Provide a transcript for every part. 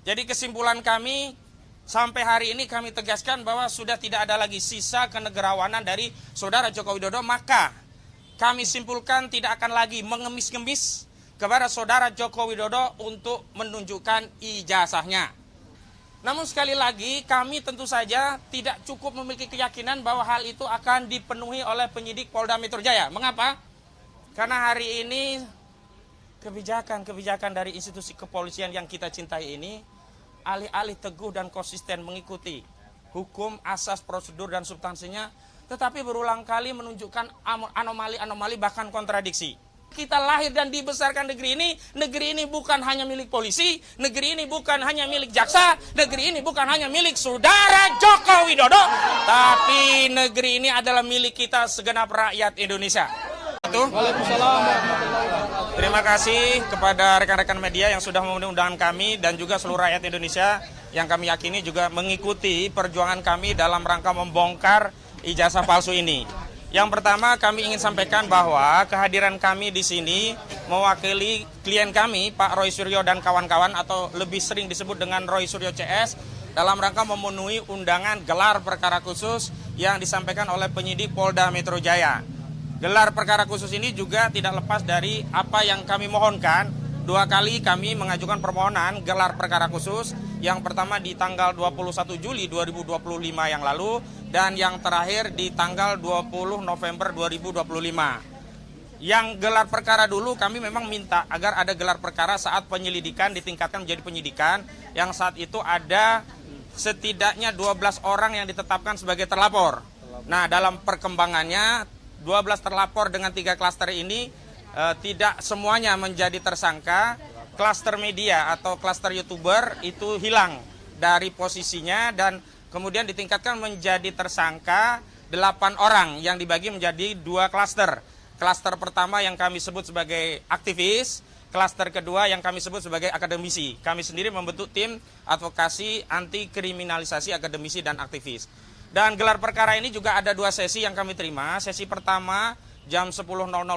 Jadi kesimpulan kami, sampai hari ini kami tegaskan bahwa sudah tidak ada lagi sisa kenegarawanan dari Saudara Joko Widodo, maka kami simpulkan tidak akan lagi mengemis-ngemis kepada Saudara Joko Widodo untuk menunjukkan ijazahnya. Namun sekali lagi kami tentu saja tidak cukup memiliki keyakinan bahwa hal itu akan dipenuhi oleh penyidik Polda Metro Jaya. Mengapa? Karena hari ini kebijakan dari institusi kepolisian yang kita cintai ini alih-alih teguh dan konsisten mengikuti hukum, asas, prosedur, dan substansinya, tetapi berulang kali menunjukkan anomali-anomali bahkan kontradiksi. Kita lahir dan dibesarkan negeri ini bukan hanya milik polisi, negeri ini bukan hanya milik jaksa, negeri ini bukan hanya milik Saudara Joko Widodo, tapi negeri ini adalah milik kita segenap rakyat Indonesia. Waalaikumsalam. Terima kasih kepada rekan-rekan media yang sudah memenuhi undangan kami dan juga seluruh rakyat Indonesia yang kami yakini juga mengikuti perjuangan kami dalam rangka membongkar ijazah palsu ini. Yang pertama kami ingin sampaikan bahwa kehadiran kami di sini mewakili klien kami Pak Roy Suryo dan kawan-kawan atau lebih sering disebut dengan Roy Suryo CS dalam rangka memenuhi undangan gelar perkara khusus yang disampaikan oleh penyidik Polda Metro Jaya. Gelar perkara khusus ini juga tidak lepas dari apa yang kami mohonkan. 2 kali kami mengajukan permohonan gelar perkara khusus. Yang pertama di tanggal 21 Juli 2025 yang lalu dan yang terakhir di tanggal 20 November 2025. Yang gelar perkara dulu kami memang minta agar ada gelar perkara saat penyelidikan ditingkatkan menjadi penyidikan, yang saat itu ada setidaknya 12 orang yang ditetapkan sebagai terlapor. Nah, dalam perkembangannya 12 terlapor dengan 3 klaster ini tidak semuanya menjadi tersangka. Klaster media atau klaster YouTuber itu hilang dari posisinya dan kemudian ditingkatkan menjadi tersangka 8 orang yang dibagi menjadi 2 klaster. Klaster pertama yang kami sebut sebagai aktivis, klaster kedua yang kami sebut sebagai akademisi. Kami sendiri membentuk tim advokasi anti kriminalisasi akademisi dan aktivis. Dan gelar perkara ini juga ada 2 sesi yang kami terima. Sesi pertama jam 10.00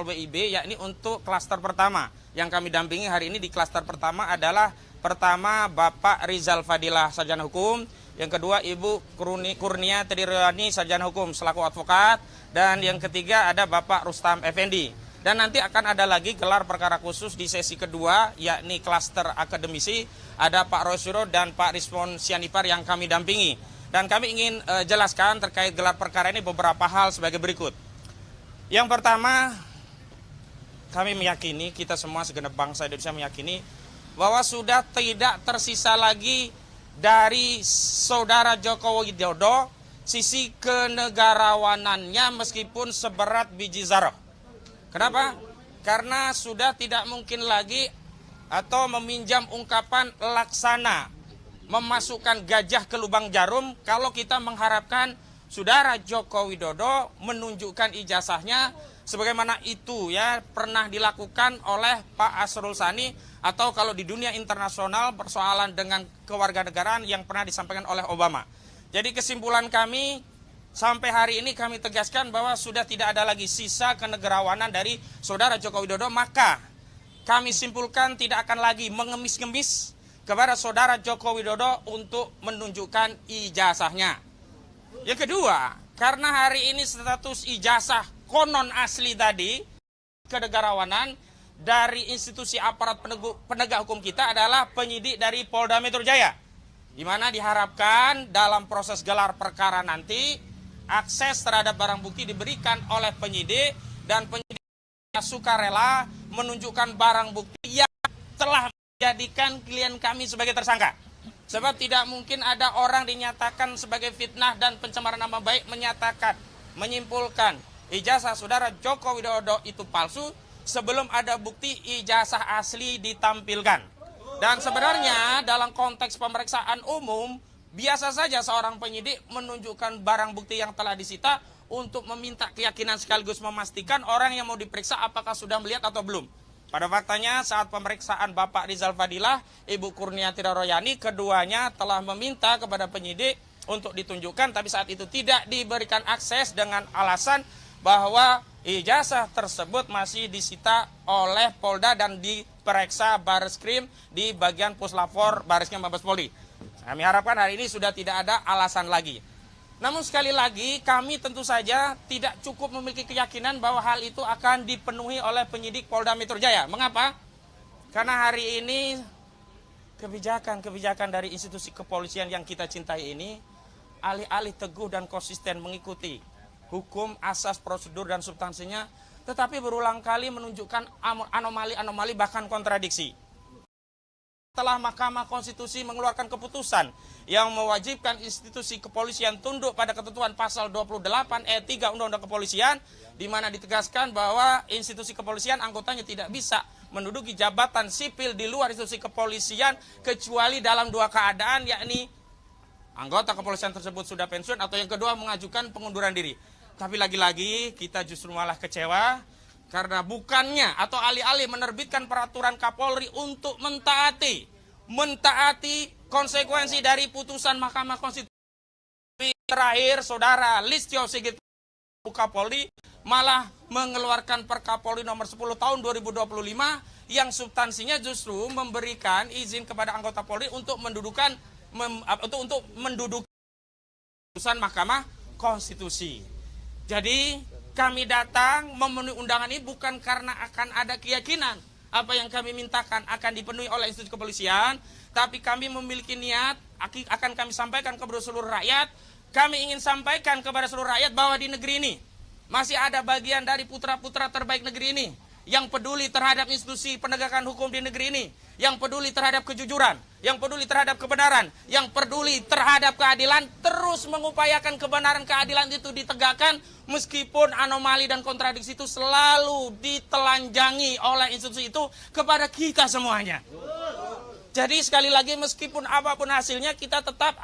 WIB, yakni untuk klaster pertama. Yang kami dampingi hari ini di klaster pertama adalah pertama Bapak Rizal Fadilah, sarjana hukum. Yang kedua Ibu Kurnia Triryani, sarjana hukum selaku advokat. Dan yang ketiga ada Bapak Rustam Effendi. Dan nanti akan ada lagi gelar perkara khusus di sesi kedua, yakni klaster akademisi. Ada Pak Rosuro dan Pak Rizwan Sianipar yang kami dampingi. Dan kami ingin jelaskan terkait gelar perkara ini beberapa hal sebagai berikut. Yang pertama, kami meyakini, kita semua segenap bangsa Indonesia meyakini bahwa sudah tidak tersisa lagi dari Saudara Joko Widodo sisi kenegarawanannya meskipun seberat biji zarah. Kenapa? Karena sudah tidak mungkin lagi atau meminjam ungkapan laksana memasukkan gajah ke lubang jarum kalau kita mengharapkan Saudara Joko Widodo menunjukkan ijazahnya sebagaimana itu ya pernah dilakukan oleh Pak Asrul Sani atau kalau di dunia internasional persoalan dengan kewarganegaraan yang pernah disampaikan oleh Obama. Jadi kesimpulan kami sampai hari ini kami tegaskan bahwa sudah tidak ada lagi sisa kenegarawanan dari Saudara Joko Widodo, maka kami simpulkan tidak akan lagi mengemis-ngemis kepada Saudara Joko Widodo untuk menunjukkan ijazahnya. Yang kedua, karena hari ini status ijazah konon asli tadi, kenegarawanan dari institusi aparat penegak hukum kita adalah penyidik dari Polda Metro Jaya. Di mana diharapkan dalam proses gelar perkara nanti, akses terhadap barang bukti diberikan oleh penyidik dan penyidik sukarela menunjukkan barang bukti yang telah menjadikan klien kami sebagai tersangka. Sebab tidak mungkin ada orang dinyatakan sebagai fitnah dan pencemaran nama baik menyimpulkan ijazah Saudara Joko Widodo itu palsu sebelum ada bukti ijazah asli ditampilkan. Dan sebenarnya dalam konteks pemeriksaan umum, biasa saja seorang penyidik menunjukkan barang bukti yang telah disita untuk meminta keyakinan sekaligus memastikan orang yang mau diperiksa apakah sudah melihat atau belum. Pada faktanya saat pemeriksaan Bapak Rizal Fadilah, Ibu Kurnia Triryani, keduanya telah meminta kepada penyidik untuk ditunjukkan, tapi saat itu tidak diberikan akses dengan alasan bahwa ijazah tersebut masih disita oleh Polda dan diperiksa Bareskrim di bagian Puslapor Bareskrim Mabes Polri. Kami harapkan hari ini sudah tidak ada alasan lagi. Namun sekali lagi kami tentu saja tidak cukup memiliki keyakinan bahwa hal itu akan dipenuhi oleh penyidik Polda Metro Jaya. Mengapa? Karena hari ini kebijakan-kebijakan dari institusi kepolisian yang kita cintai ini alih-alih teguh dan konsisten mengikuti hukum, asas, prosedur, dan substansinya, tetapi berulang kali menunjukkan anomali-anomali bahkan kontradiksi. Setelah Mahkamah Konstitusi mengeluarkan keputusan yang mewajibkan institusi kepolisian tunduk pada ketentuan pasal 28 ayat 3 Undang-Undang Kepolisian, di mana ditegaskan bahwa institusi kepolisian anggotanya tidak bisa menduduki jabatan sipil di luar institusi kepolisian kecuali dalam dua keadaan, yakni anggota kepolisian tersebut sudah pensiun atau yang kedua mengajukan pengunduran diri. Tapi lagi-lagi kita justru malah kecewa karena bukannya atau alih-alih menerbitkan peraturan Kapolri untuk mentaati konsekuensi dari putusan Mahkamah Konstitusi. Terakhir Saudara Listio Sigit Kapolri malah mengeluarkan Perkapolri nomor 10 tahun 2025 yang substansinya justru memberikan izin kepada anggota Polri untuk menduduki putusan Mahkamah Konstitusi. Jadi kami datang memenuhi undangan ini bukan karena akan ada keyakinan apa yang kami mintakan akan dipenuhi oleh institusi kepolisian, tapi kami memiliki niat akan kami sampaikan kepada seluruh rakyat. Kami ingin sampaikan kepada seluruh rakyat bahwa di negeri ini masih ada bagian dari putra-putra terbaik negeri ini yang peduli terhadap institusi penegakan hukum di negeri ini, yang peduli terhadap kejujuran, yang peduli terhadap kebenaran, yang peduli terhadap keadilan, terus mengupayakan kebenaran keadilan itu ditegakkan meskipun anomali dan kontradiksi itu selalu ditelanjangi oleh institusi itu kepada kita semuanya. Jadi sekali lagi meskipun apapun hasilnya kita tetap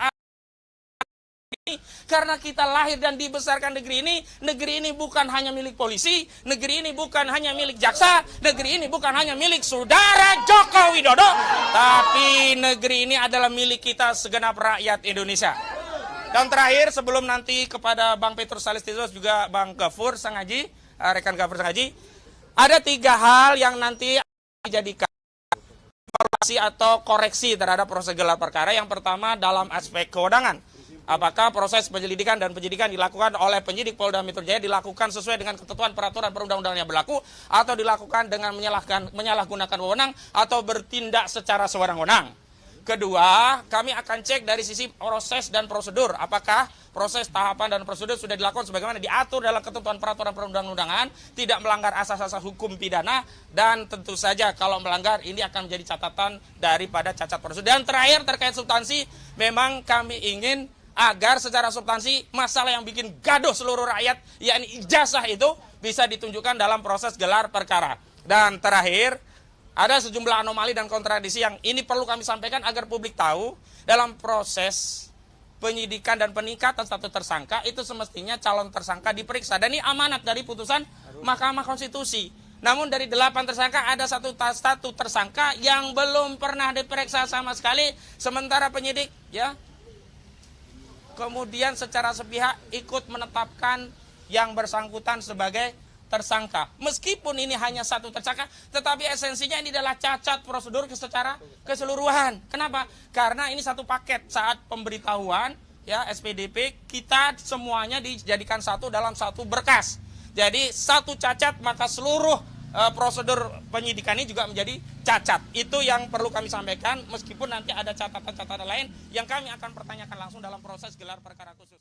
karena kita lahir dan dibesarkan negeri ini bukan hanya milik polisi, negeri ini bukan hanya milik jaksa, negeri ini bukan hanya milik Saudara Joko Widodo, tapi negeri ini adalah milik kita segenap rakyat Indonesia. Dan terakhir sebelum nanti kepada Bang Petrus Salistidos juga Bang Gafur Sangaji, rekan Gafur Sangaji, ada 3 hal yang nanti dijadikan evaluasi atau koreksi terhadap proses gelar perkara. Yang pertama dalam aspek kewenangan. Apakah proses penyelidikan dan penyidikan dilakukan oleh penyidik Polda Metro Jaya dilakukan sesuai dengan ketentuan peraturan perundang-undangan yang berlaku atau dilakukan dengan menyalahgunakan wewenang atau bertindak secara sewenang-wenang. Kedua, kami akan cek dari sisi proses dan prosedur. Apakah proses, tahapan, dan prosedur sudah dilakukan sebagaimana diatur dalam ketentuan peraturan perundang-undangan, tidak melanggar asas-asas hukum pidana, dan tentu saja kalau melanggar ini akan menjadi catatan daripada cacat prosedur. Dan terakhir terkait substansi, memang kami ingin agar secara substansi masalah yang bikin gaduh seluruh rakyat, yakni ijazah itu bisa ditunjukkan dalam proses gelar perkara. Dan terakhir, ada sejumlah anomali dan kontradiksi yang ini perlu kami sampaikan agar publik tahu. Dalam proses penyidikan dan peningkatan status tersangka, itu semestinya calon tersangka diperiksa. Dan ini amanat dari putusan Mahkamah Konstitusi. Namun dari 8 tersangka ada satu tersangka yang belum pernah diperiksa sama sekali, sementara penyidik kemudian secara sepihak ikut menetapkan yang bersangkutan sebagai tersangka. Meskipun ini hanya satu tersangka, tetapi esensinya ini adalah cacat prosedur secara keseluruhan. Kenapa? Karena ini satu paket. Saat pemberitahuan SPDP, kita semuanya dijadikan satu dalam satu berkas. Jadi satu cacat maka seluruh prosedur penyidikan ini juga menjadi cacat. Itu yang perlu kami sampaikan, meskipun nanti ada catatan-catatan lain yang kami akan pertanyakan langsung dalam proses gelar perkara khusus.